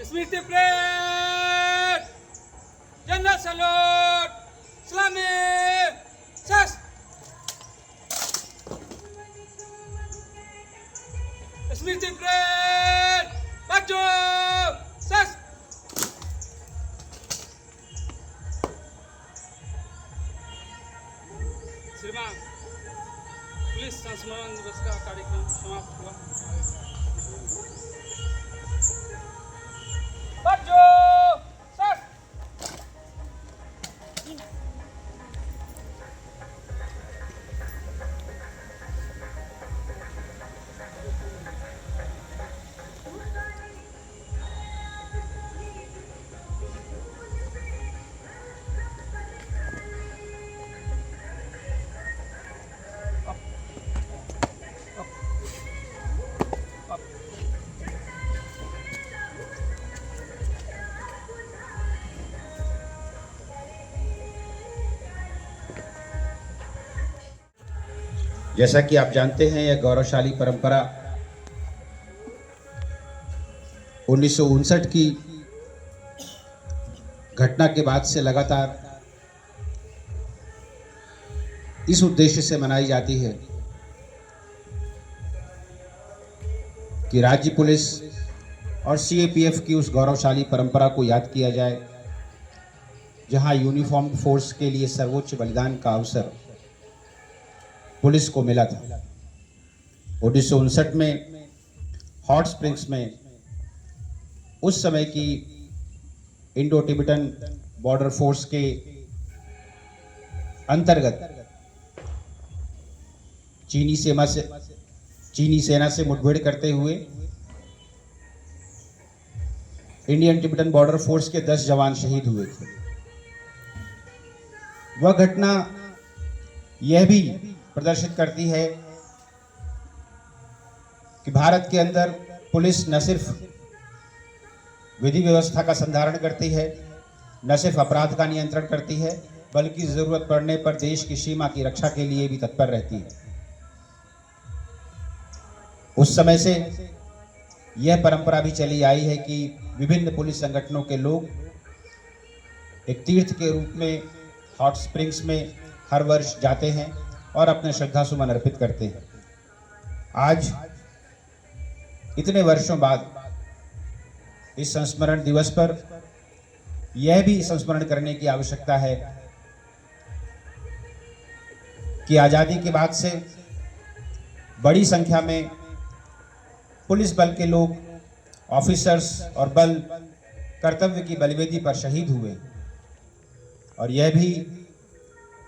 स्मृति parade, general salute, सलामी, शस्त्र। स्मृति parade, बाजू, शस्त्र। श्रीमान, पुलिस संस्मरण दिवस का कार्यक्रम समाप्त हुआ। बाजू, शस्त्र। जैसा कि आप जानते हैं, यह गौरवशाली परंपरा 1959 की घटना के बाद से लगातार इस उद्देश्य से मनाई जाती है कि राज्य पुलिस और सीएपीएफ की उस गौरवशाली परंपरा को याद किया जाए, जहां यूनिफॉर्म फोर्स के लिए सर्वोच्च बलिदान का अवसर पुलिस को मिला था। 1959 में हॉट स्प्रिंग्स में उस समय की इंडो टिबेटन बॉर्डर फोर्स के अंतर्गत चीनी सेना से मुठभेड़ करते हुए इंडियन टिबेटन बॉर्डर फोर्स के 10 जवान शहीद हुए थे। वह घटना यह भी प्रदर्शित करती है कि भारत के अंदर पुलिस न सिर्फ विधि व्यवस्था का संधारण करती है, न सिर्फ अपराध का नियंत्रण करती है, बल्कि जरूरत पड़ने पर देश की सीमा की रक्षा के लिए भी तत्पर रहती है। उस समय से यह परंपरा भी चली आई है कि विभिन्न पुलिस संगठनों के लोग एक तीर्थ के रूप में हॉट स्प्रिंग्स में हर वर्ष जाते हैं और अपने श्रद्धा सुमन अर्पित करते हैं। आज इतने वर्षों बाद इस संस्मरण दिवस पर यह भी संस्मरण करने की आवश्यकता है कि आज़ादी के बाद से बड़ी संख्या में पुलिस बल के लोग, ऑफिसर्स और बल कर्तव्य की बलिवेदी पर शहीद हुए। और यह भी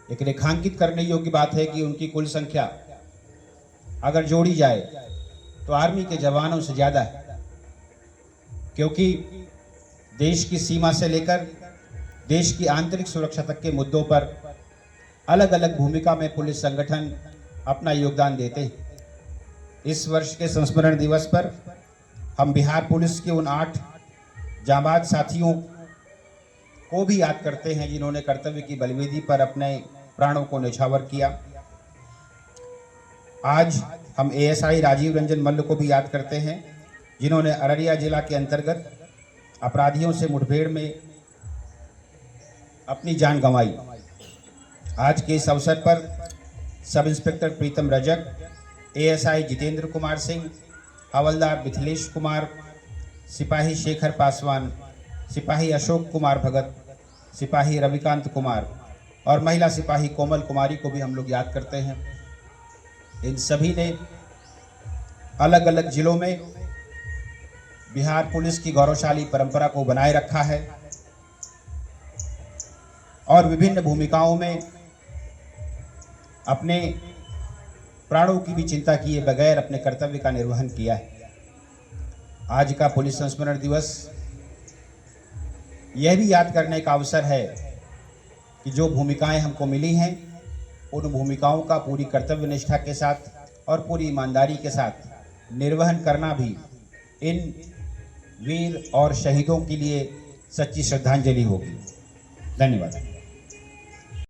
एक रेखांकित करने योग्य बात है कि उनकी कुल संख्या अगर जोड़ी जाए तो आर्मी के जवानों से ज़्यादा है, क्योंकि देश की सीमा से लेकर देश की आंतरिक सुरक्षा तक के मुद्दों पर अलग अलग भूमिका में पुलिस संगठन अपना योगदान देते हैं। इस वर्ष के संस्मरण दिवस पर हम बिहार पुलिस के उन 8 जांबाज साथियों को भी याद करते हैं जिन्होंने कर्तव्य की बलिवेदी पर अपने प्राणों को न्यौछावर किया। आज हम एएसआई राजीव रंजन मल्ल को भी याद करते हैं, जिन्होंने अररिया जिला के अंतर्गत अपराधियों से मुठभेड़ में अपनी जान गंवाई। आज के इस अवसर पर सब इंस्पेक्टर प्रीतम रजक, एएसआई जितेंद्र कुमार सिंह, हवलदार मिथिलेश कुमार, सिपाही शेखर पासवान, सिपाही अशोक कुमार भगत, सिपाही रविकांत कुमार और महिला सिपाही कोमल कुमारी को भी हम लोग याद करते हैं। इन सभी ने अलग अलग जिलों में बिहार पुलिस की गौरवशाली परंपरा को बनाए रखा है और विभिन्न भूमिकाओं में अपने प्राणों की भी चिंता किए बगैर अपने कर्तव्य का निर्वहन किया है। आज का पुलिस संस्मरण दिवस यह भी याद करने का अवसर है कि जो भूमिकाएं हमको मिली हैं, उन भूमिकाओं का पूरी कर्तव्य निष्ठा के साथ और पूरी ईमानदारी के साथ निर्वहन करना भी इन वीर और शहीदों के लिए सच्ची श्रद्धांजलि होगी। धन्यवाद।